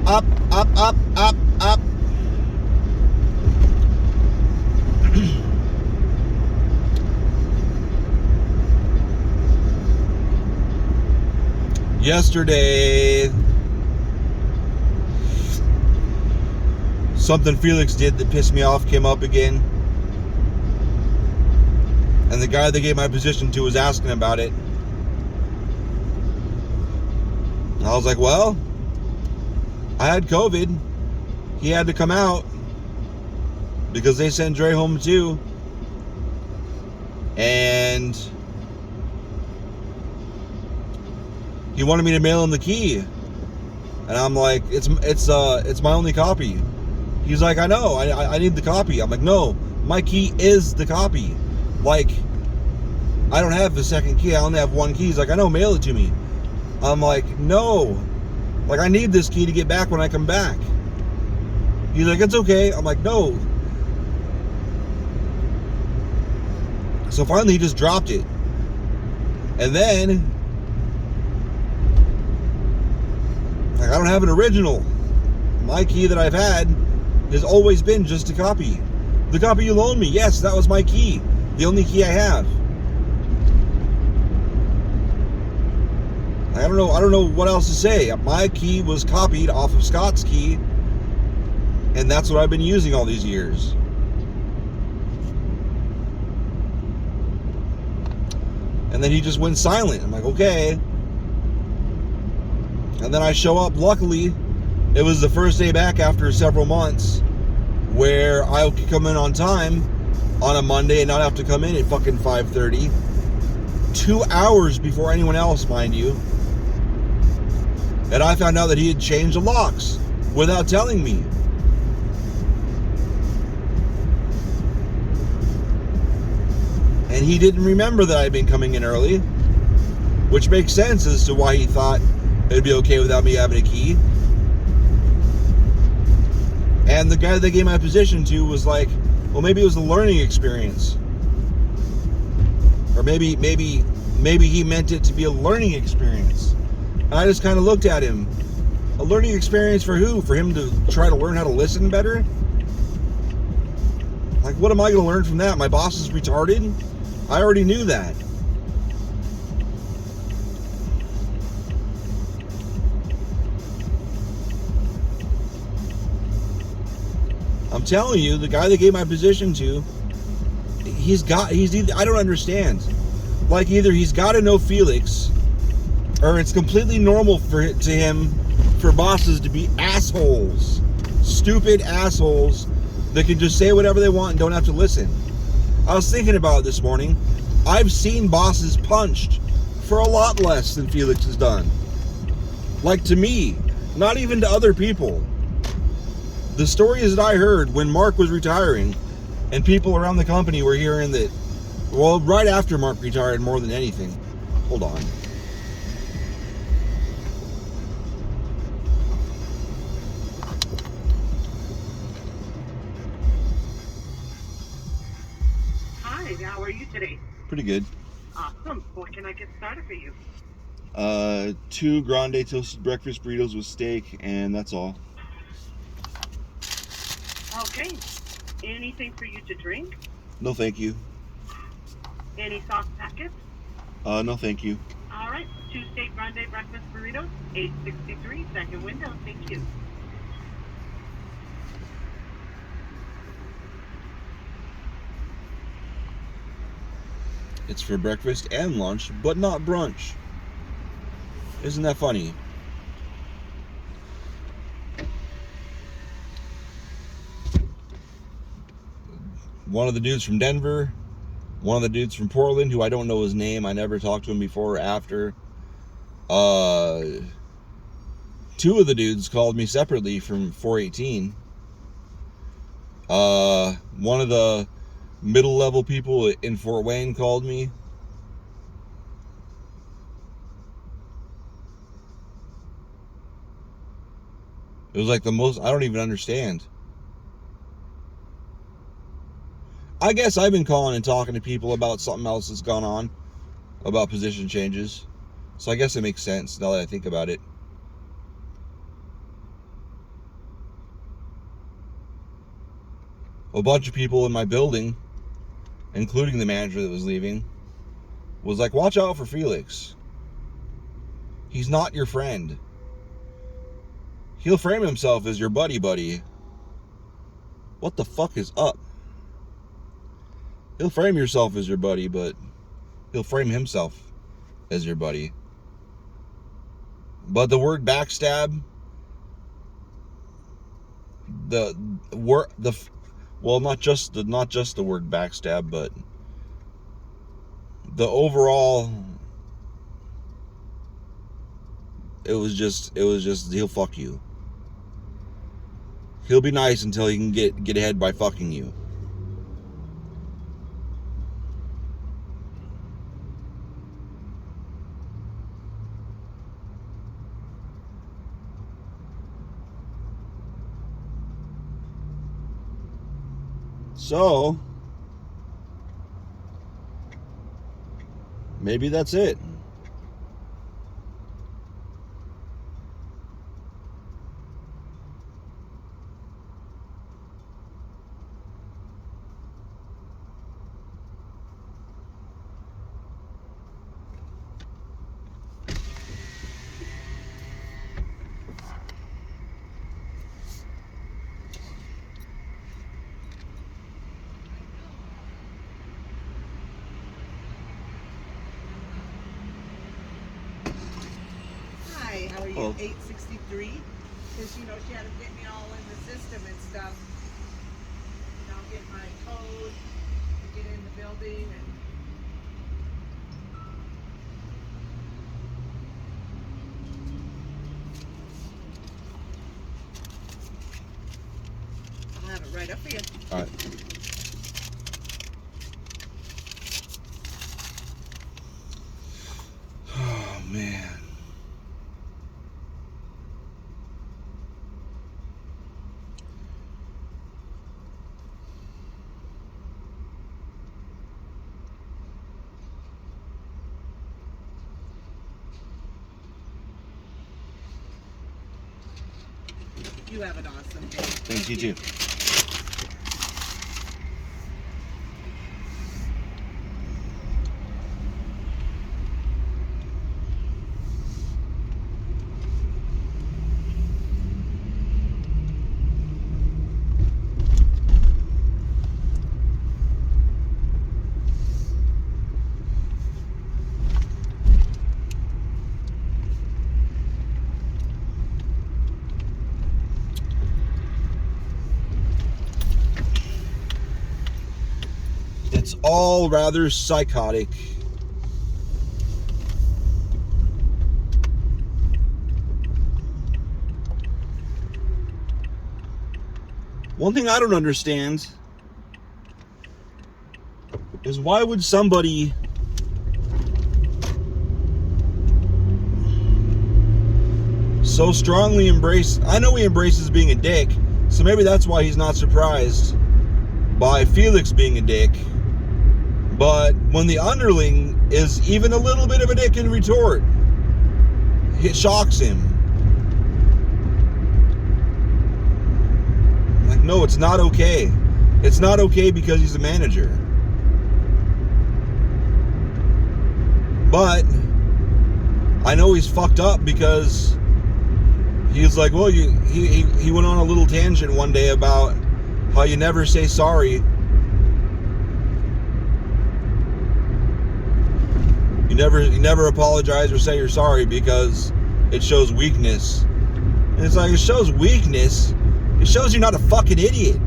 up, up, up, up, up. Yesterday, something Felix did that pissed me off came up again. And the guy they gave my position to was asking about it. And I was like, well, I had COVID. He had to come out because they sent Dre home too. And he wanted me to mail him the key. And I'm like, it's my only copy. He's like, I know, I need the copy. I'm like, no, my key is the copy. Like, I don't have the second key, I only have one key. He's like, I know, mail it to me. I'm like, no. Like, I need this key to get back when I come back. He's like, it's okay. I'm like, no. So finally he just dropped it. And then, like, I don't have an original. My key that I've had has always been just a copy. The copy you loaned me, yes, that was my key. The only key I have. I don't know what else to say. My key was copied off of Scott's key, and that's what I've been using all these years. And then he just went silent. I'm like, okay. And then I show up. Luckily, it was the first day back after several months where I could come in on time on a Monday and not have to come in at fucking 5:30. 2 hours before anyone else, mind you. And I found out that he had changed the locks without telling me. And he didn't remember that I'd been coming in early, which makes sense as to why he thought it'd be okay without me having a key. And the guy they gave my position to was like, well, maybe it was a learning experience. Or maybe he meant it to be a learning experience. And I just kind of looked at him. A learning experience for who? For him to try to learn how to listen better? Like, what am I going to learn from that? My boss is retarded? I already knew that. I'm telling you, the guy they gave my position to, I don't understand. Like, either he's got to know Felix, or it's completely normal to him for bosses to be assholes. Stupid assholes that can just say whatever they want and don't have to listen. I was thinking about it this morning. I've seen bosses punched for a lot less than Felix has done. Like, to me, not even to other people. The stories that I heard when Mark was retiring, and people around the company were hearing that, well, right after Mark retired more than anything. Hold on. Hi, how are you today? Pretty good. Awesome. What can I get started for you? 2 grande toasted breakfast burritos with steak, and that's all. Okay. Anything for you to drink? No, thank you. Any sauce packets? No, thank you. All right. 2 steak grande breakfast burritos, $8.63, second window. Thank you. It's for breakfast and lunch, but not brunch. Isn't that funny? One of the dudes from Denver, one of the dudes from Portland, who I don't know his name. I never talked to him before or after. 2 of the dudes called me separately from 418. One of the middle-level people in Fort Wayne called me. It was like the most, I don't even understand. I guess I've been calling and talking to people about something else that's gone on, about position changes. So I guess it makes sense now that I think about it. a bunch of people in my building, including the manager that was leaving, was like, watch out for Felix. He's not your friend. He'll frame himself as your buddy. What the fuck is up? He'll frame yourself as your buddy, but he'll frame himself as your buddy. But the word backstab, not just the word backstab, but the overall, it was just he'll fuck you. He'll be nice until he can get ahead by fucking you. So, maybe that's it. How are you? Oh. 863? Because, she had to get me all in the system and stuff. Get my code, get in the building, and I'll have it right up for you. All right. Oh, man. You have an awesome day. Thanks, you too. It's all rather psychotic. One thing I don't understand is why would somebody so strongly embrace, I know he embraces being a dick, so maybe that's why he's not surprised by Felix being a dick. But when the underling is even a little bit of a dick in retort, it shocks him. Like, no, it's not okay. It's not okay because he's a manager. But I know he's fucked up because he's like, well, he went on a little tangent one day about how you never say sorry. You never apologize or say you're sorry because it shows weakness. And it's like, it shows weakness. It shows you're not a fucking idiot.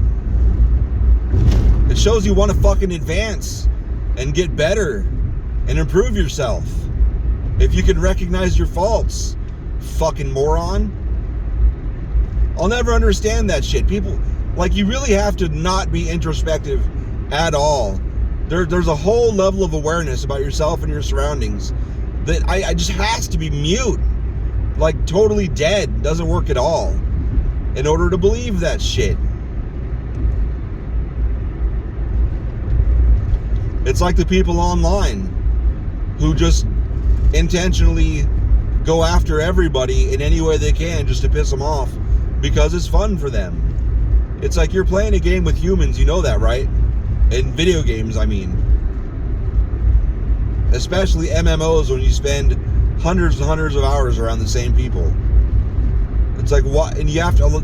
It shows you want to fucking advance and get better and improve yourself. If you can recognize your faults, fucking moron. I'll never understand that shit. People, like, you really have to not be introspective at all. There's a whole level of awareness about yourself and your surroundings that I just has to be mute. Like, totally dead. Doesn't work at all. In order to believe that shit. It's like the people online who just intentionally go after everybody in any way they can just to piss them off because it's fun for them. It's like you're playing a game with humans, you know that, right? In video games, I mean. Especially MMOs, when you spend hundreds and hundreds of hours around the same people. It's like, what? And you have to,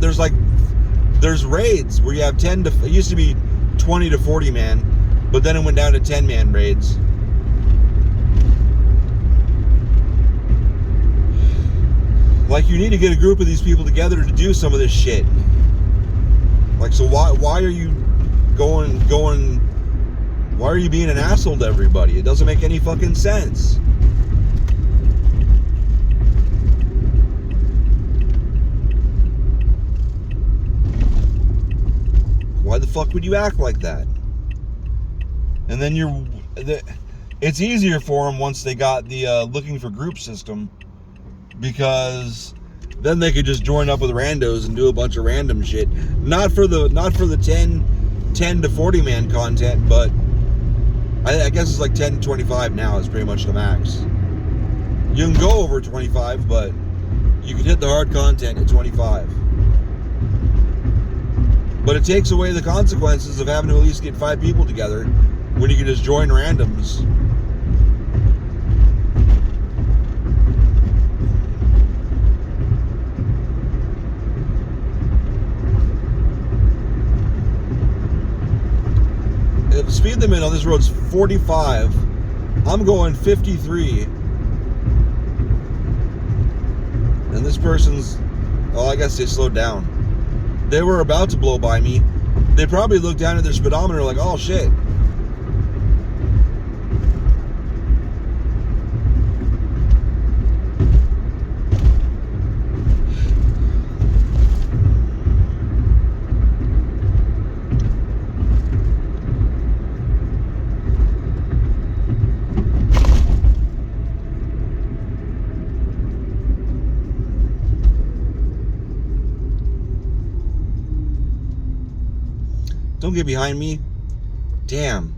there's raids where you have 10 to, it used to be 20 to 40 man, but then it went down to 10 man raids. Like, you need to get a group of these people together to do some of this shit. Like, so why are you why are you being an asshole to everybody? It doesn't make any fucking sense. Why the fuck would you act like that? And then it's easier for them once they got the looking for group system, because then they could just join up with randos and do a bunch of random shit. Not for the 10 to 40 man content, but I guess it's like 10 to 25 now is pretty much the max. You can go over 25, but you can hit the hard content at 25. But it takes away the consequences of having to at least get 5 people together when you can just join randoms. The speed limit on this road is 45. I'm going 53. And this person's, well, I guess they slowed down. They were about to blow by me. They probably looked down at their speedometer like, oh shit. Don't get behind me. Damn.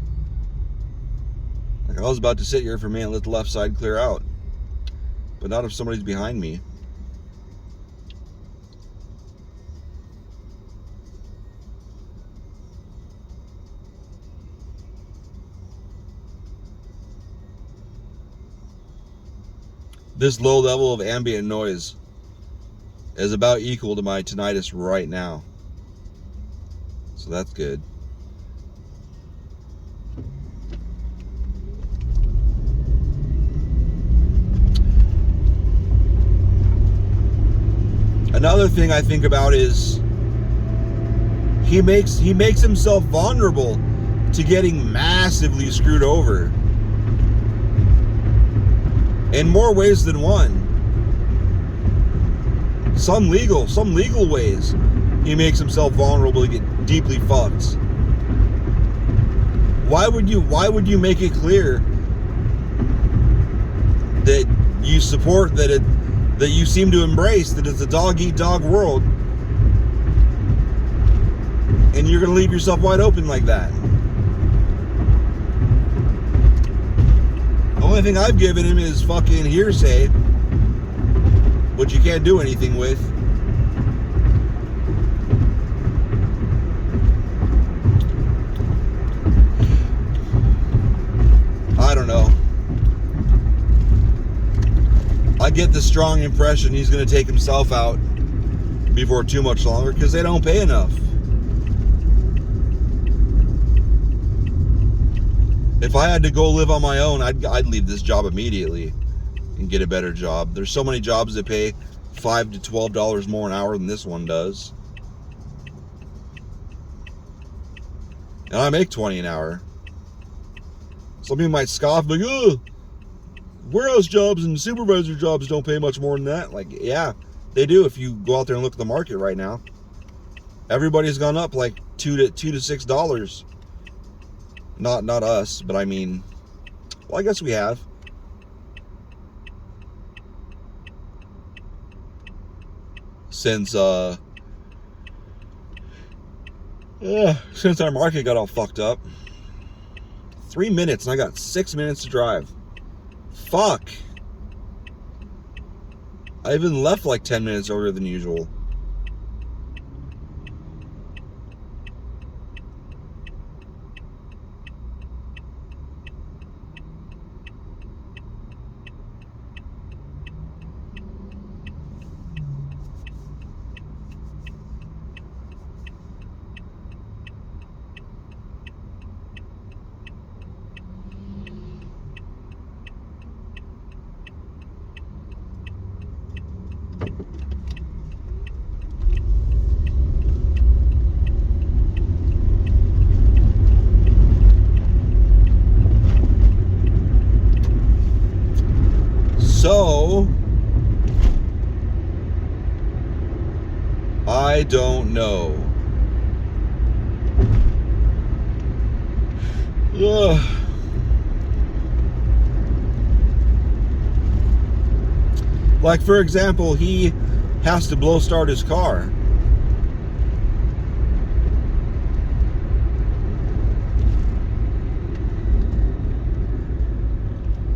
Like, I was about to sit here for a minute and let the left side clear out. But not if somebody's behind me. This low level of ambient noise is about equal to my tinnitus right now. So that's good. Another thing I think about is he makes himself vulnerable to getting massively screwed over in more ways than one. Some legal ways. He makes himself vulnerable to get deeply fucked. Why would you make it clear that you support that you seem to embrace that it's a dog-eat-dog world, and you're gonna leave yourself wide open like that? The only thing I've given him is fucking hearsay, which you can't do anything with. I don't know. I get the strong impression he's going to take himself out before too much longer because they don't pay enough. If I had to go live on my own, I'd leave this job immediately and get a better job. There's so many jobs that pay $5 to $12 more an hour than this one does. And I make $20 an hour. Some people might scoff, like, oh, warehouse jobs and supervisor jobs don't pay much more than that. Like, yeah, they do if you go out there and look at the market right now. Everybody's gone up like $2 to $6. Not us, but I mean, well, I guess we have. Since our market got all fucked up. 3 minutes and I got 6 minutes to drive. Fuck. I even left like 10 minutes earlier than usual. So, I don't know. Ugh. Like, for example, he has to blow start his car.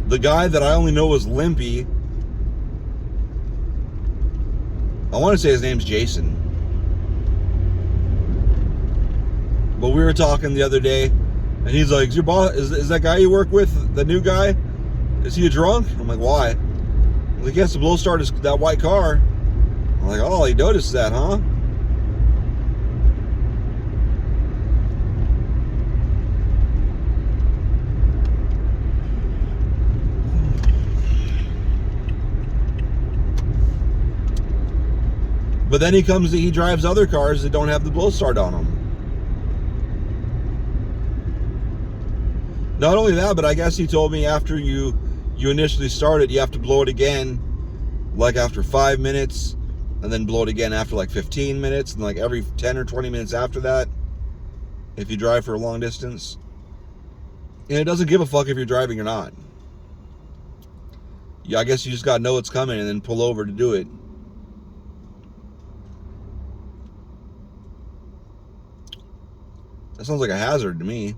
The guy that I only know as Limpy, I want to say his name's Jason. But we were talking the other day, and he's like, "Is your boss? Is that guy you work with, the new guy? Is he a drunk?" I'm like, "Why?" Well, he has to blow start that white car. I'm like, "Oh, he noticed that, huh?" But then he drives other cars that don't have the blow start on them. Not only that, but I guess he told me after you initially started, you have to blow it again, like after 5 minutes, and then blow it again after like 15 minutes, and like every 10 or 20 minutes after that, if you drive for a long distance. And it doesn't give a fuck if you're driving or not. Yeah, I guess you just gotta know it's coming and then pull over to do it. That sounds like a hazard to me.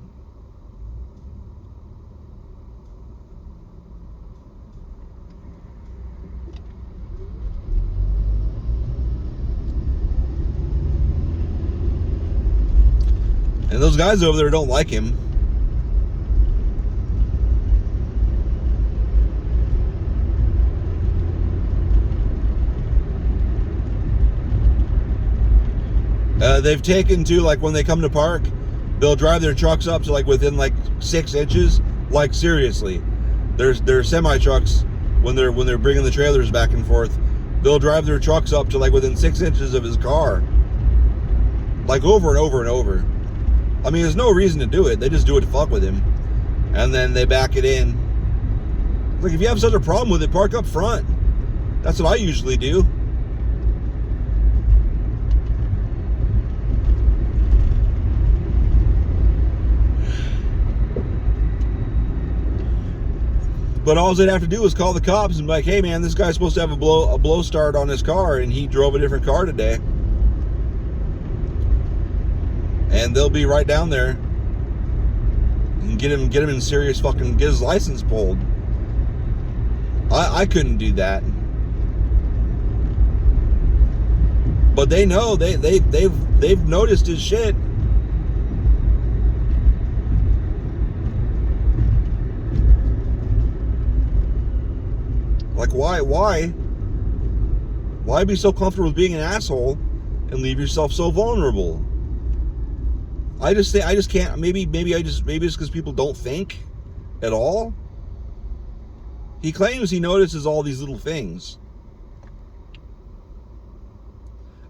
And those guys over there don't like him. They've taken to, like, when they come to park, they'll drive their trucks up to like within like 6 inches. Like, seriously, there's semi trucks when they're bringing the trailers back and forth, they'll drive their trucks up to like within 6 inches of his car, like over and over and over. I mean, there's no reason to do it. They just do it to fuck with him, and then they back it in. Like, if you have such a problem with it, park up front. That's what I usually do. But all they'd have to do is call the cops and be like, "Hey man, this guy's supposed to have a blow start on his car, and he drove a different car today." And they'll be right down there and get him in serious fucking, get his license pulled. I couldn't do that. But they know, they've noticed his shit. Like, why be so comfortable with being an asshole and leave yourself so vulnerable? I just can't. Maybe it's because people don't think at all. He claims he notices all these little things.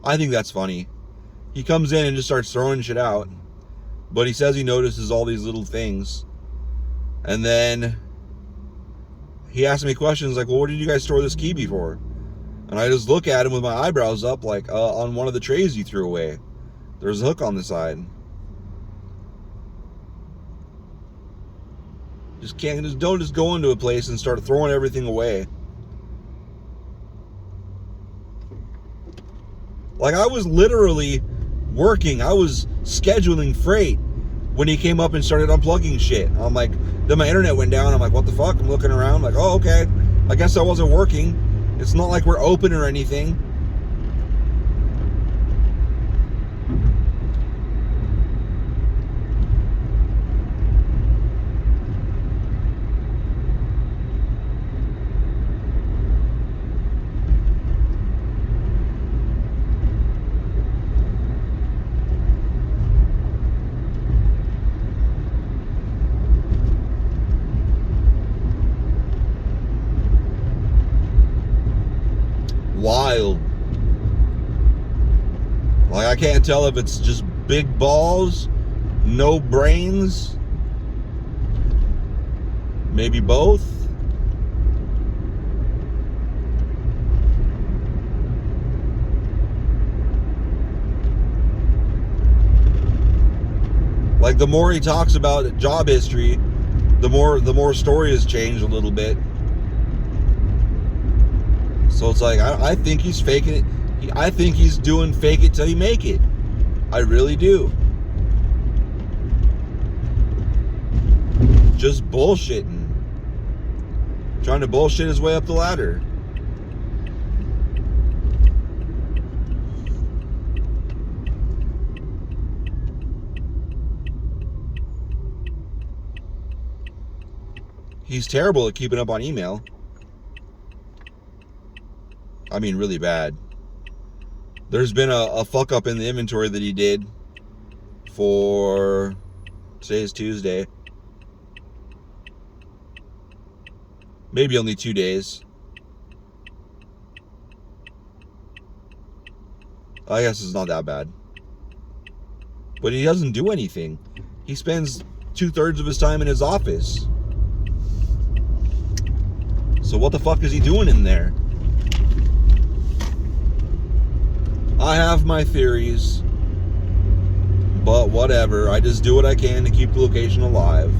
I think that's funny. He comes in and just starts throwing shit out, but he says he notices all these little things, and then he asks me questions like, "Well, what did you guys store this key before?" And I just look at him with my eyebrows up, like, on one of the trays you threw away. There's a hook on the side. Don't just go into a place and start throwing everything away. Like, I was literally working. I was scheduling freight when he came up and started unplugging shit. I'm like, then my internet went down. I'm like, what the fuck? I'm looking around, like, oh, okay. I guess I wasn't working. It's not like we're open or anything. Wild. Like, I can't tell if it's just big balls, no brains, maybe both. Like, the more he talks about job history, the more story has changed a little bit. So it's like, I think he's faking it. I think he's doing fake it till you make it. I really do. Just bullshitting. Trying to bullshit his way up the ladder. He's terrible at keeping up on email. I mean, really bad. There's been a fuck up in the inventory that he did for, today's Tuesday. Maybe only 2 days. I guess it's not that bad. But he doesn't do anything. He spends 2/3 of his time in his office. So what the fuck is he doing in there? I have my theories, but whatever. I just do what I can to keep the location alive.